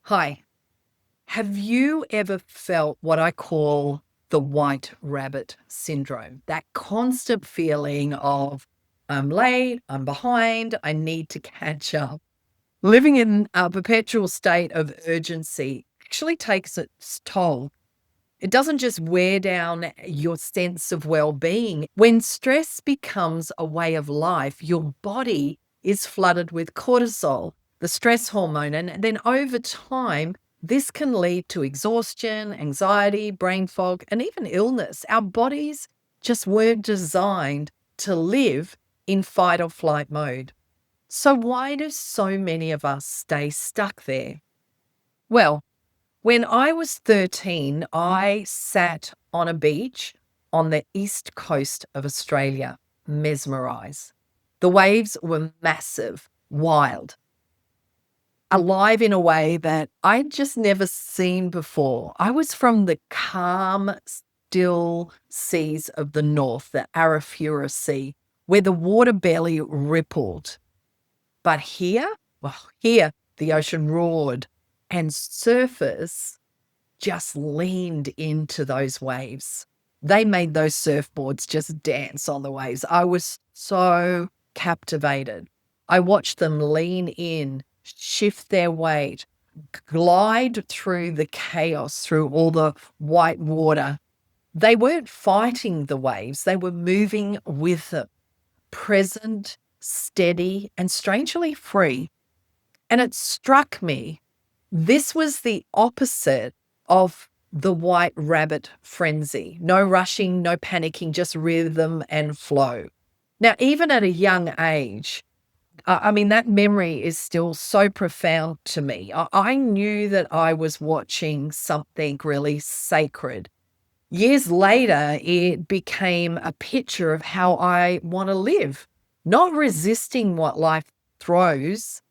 Hi. Have you ever felt what I call the white rabbit syndrome? That constant feeling of I'm late, I'm behind, I need to catch up. Living in a perpetual state of urgency actually takes its toll. It doesn't just wear down your sense of well being. When stress becomes a way of life, your body is flooded with cortisol, the stress hormone. And then over time, this can lead to exhaustion, anxiety, brain fog, and even illness. Our bodies just weren't designed to live in fight or flight mode. So, why do so many of us stay stuck there? Well, when I was 13, I sat on a beach on the east coast of Australia, mesmerised. The waves were massive, wild, alive in a way that I'd just never seen before. I was from the calm, still seas of the north, the Arafura Sea, where the water barely rippled. But here, here the ocean roared and surfers just leaned into those waves. They made those surfboards just dance on the waves. I was so captivated. I watched them lean in, shift their weight, glide through the chaos, through all the white water. They weren't fighting the waves, they were moving with them, present, steady, and strangely free. And it struck me this was the opposite of the white rabbit frenzy. No rushing, no panicking, just rhythm and flow. Now, even at a young age, that memory is still so profound to me. I knew that I was watching something really sacred. Years later, it became a picture of how I want to live, not resisting what life throws,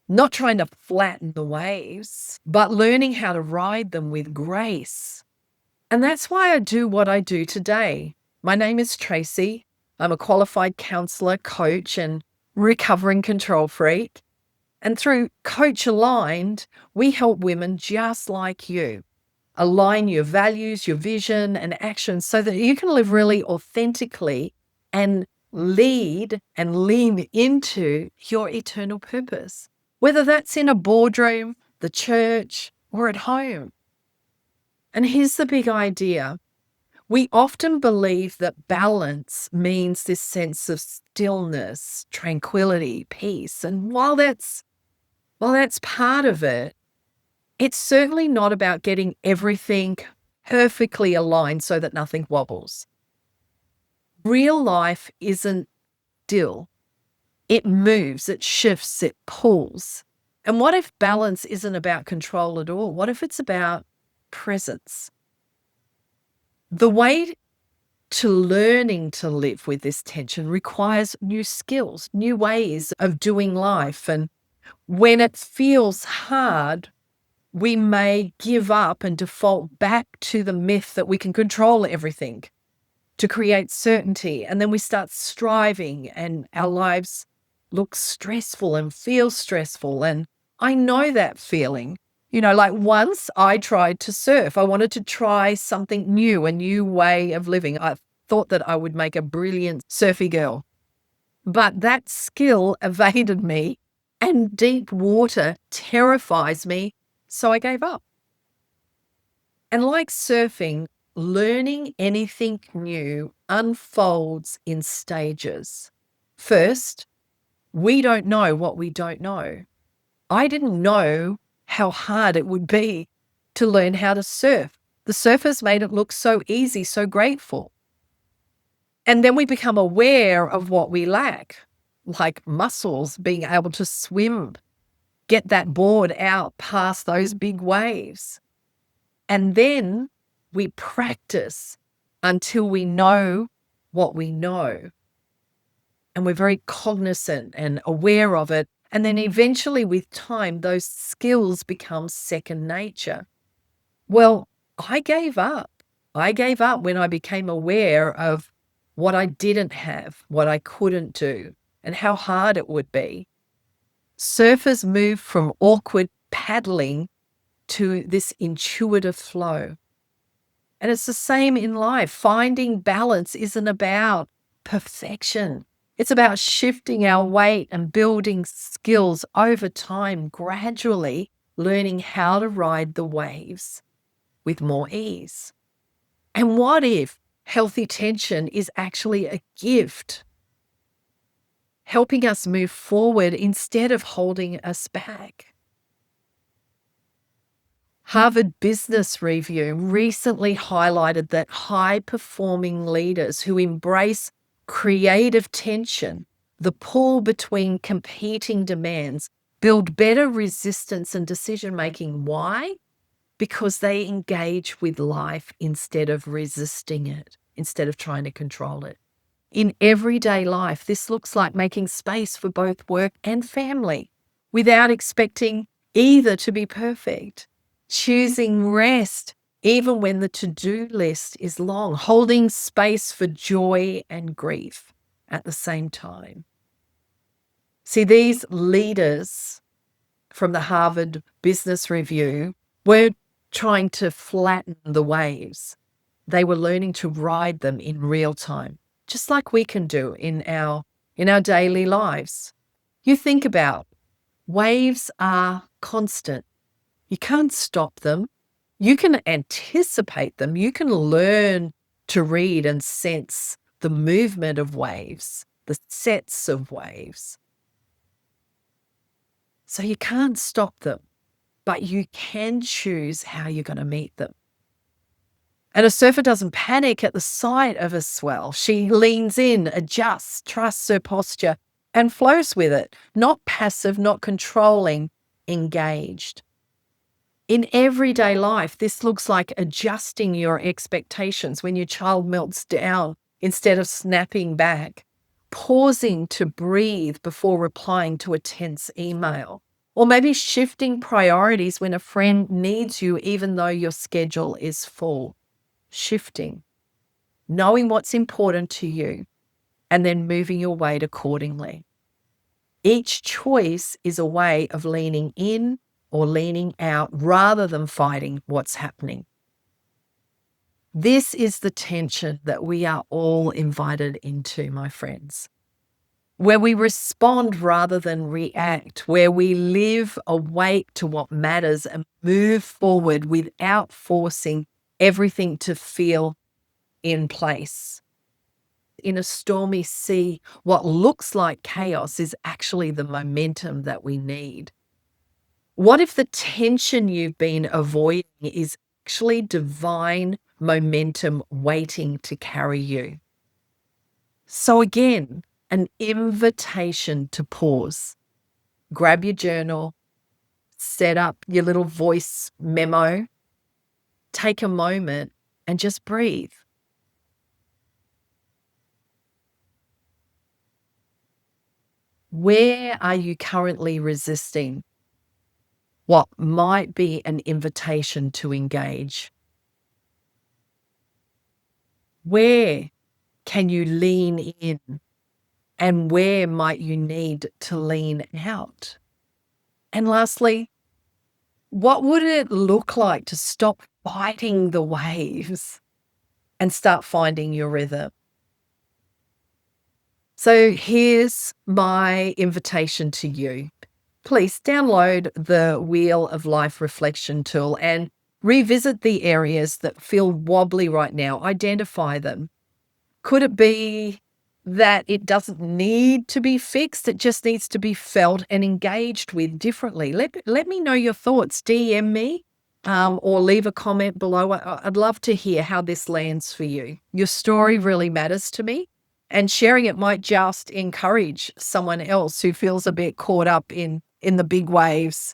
not trying to flatten the waves, but learning how to ride them with grace. And that's why I do what I do today. My name is Tracy. I'm a qualified counselor, coach, and recovering control freak. And through Coach Aligned, we help women just like you align your values, your vision, and actions so that you can live really authentically and lead and lean into your eternal purpose, whether that's in a boardroom, the church, or at home. And here's the big idea. We often believe that balance means this sense of stillness, tranquility, peace. And while that's part of it, it's certainly not about getting everything perfectly aligned so that nothing wobbles. Real life isn't still. It moves, it shifts, it pulls. And what if balance isn't about control at all? What if it's about presence? The way to learning to live with this tension requires new skills, new ways of doing life. And when it feels hard, we may give up and default back to the myth that we can control everything to create certainty. And then we start striving and our lives look stressful and feel stressful. And I know that feeling. Like once I tried to surf, I wanted to try something new, a new way of living. I thought that I would make a brilliant surfy girl, but that skill evaded me and deep water terrifies me. So I gave up. And like surfing, learning anything new unfolds in stages. First, we don't know what we don't know. I didn't know how hard it would be to learn how to surf. The surfers made it look so easy, so grateful. And then we become aware of what we lack, like muscles, being able to swim, get that board out past those big waves. And then we practice until we know what we know. And we're very cognizant and aware of it. And then eventually, with time, those skills become second nature. Well, I gave up. I gave up when I became aware of what I didn't have, what I couldn't do, and how hard it would be. Surfers move from awkward paddling to this intuitive flow. And it's the same in life. Finding balance isn't about perfection. It's about shifting our weight and building skills over time, gradually learning how to ride the waves with more ease. And what if healthy tension is actually a gift, helping us move forward instead of holding us back? Harvard Business Review recently highlighted that high-performing leaders who embrace creative tension, the pull between competing demands, build better resistance and decision-making. Why? Because they engage with life instead of resisting it, instead of trying to control it. In everyday life, this looks like making space for both work and family without expecting either to be perfect. Choosing rest even when the to-do list is long, holding space for joy and grief at the same time. See, these leaders from the Harvard Business Review were trying to flatten the waves. They were learning to ride them in real time, just like we can do in our daily lives. You think about waves are constant. You can't stop them. You can anticipate them. You can learn to read and sense the movement of waves, the sets of waves. So you can't stop them, but you can choose how you're going to meet them. And a surfer doesn't panic at the sight of a swell. She leans in, adjusts, trusts her posture, and flows with it. Not passive, not controlling, engaged. In everyday life, this looks like adjusting your expectations when your child melts down instead of snapping back, pausing to breathe before replying to a tense email, or maybe shifting priorities when a friend needs you even though your schedule is full. Shifting, knowing what's important to you, and then moving your weight accordingly. Each choice is a way of leaning in or leaning out rather than fighting what's happening. This is the tension that we are all invited into, my friends, where we respond rather than react, where we live awake to what matters and move forward without forcing everything to feel in place. In a stormy sea, what looks like chaos is actually the momentum that we need. What if the tension you've been avoiding is actually divine momentum waiting to carry you? So again, an invitation to pause. Grab your journal, set up your little voice memo, take a moment and just breathe. Where are you currently resisting what might be an invitation to engage? Where can you lean in? And where might you need to lean out? And lastly, what would it look like to stop fighting the waves and start finding your rhythm? So here's my invitation to you. Please download the Wheel of Life reflection tool and revisit the areas that feel wobbly right now. Identify them. Could it be that it doesn't need to be fixed? It just needs to be felt and engaged with differently. Let me know your thoughts. DM me or leave a comment below. I'd love to hear how this lands for you. Your story really matters to me, and sharing it might just encourage someone else who feels a bit caught up in the big waves.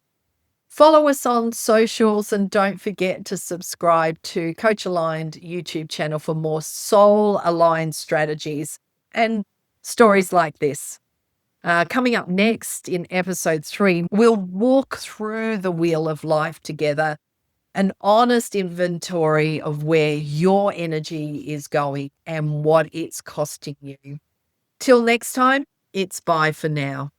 Follow us on socials and don't forget to subscribe to Coach Aligned YouTube channel for more soul-aligned strategies and stories like this. Coming up next in episode 3, we'll walk through the wheel of life together, an honest inventory of where your energy is going and what it's costing you. Till next time, it's bye for now.